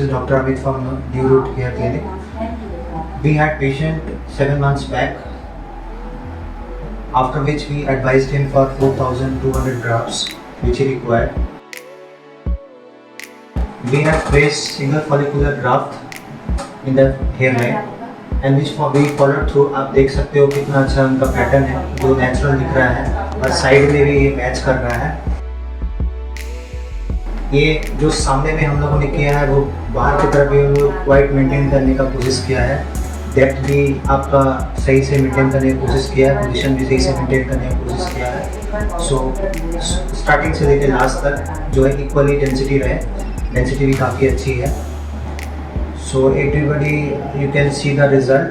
this is Dr. Amit from New Route Hair Clinic. We had patient 7 months back, after which we advised him for 4,200 grafts which he required. We have placed single follicular graft in the hairline and which we followed through. आप देख सकते हो कितना अच्छा उनका pattern है जो natural दिख रहा है और साइड में भी ये मैच कर रहा है। ये जो सामने में हम लोगों ने किया है वो बाहर की तरफ भी हम लोग वाइट मेंटेन करने का कोशिश किया है, डेप्थ भी आपका सही से मेंटेन करने की कोशिश किया है, पोजीशन भी सही से मेंटेन करने की कोशिश किया है। सो स्टार्टिंग से लेकर लास्ट तक जो है इक्वली डेंसिटी रहे, डेंसिटी भी काफ़ी अच्छी है। So everybody you can see the result.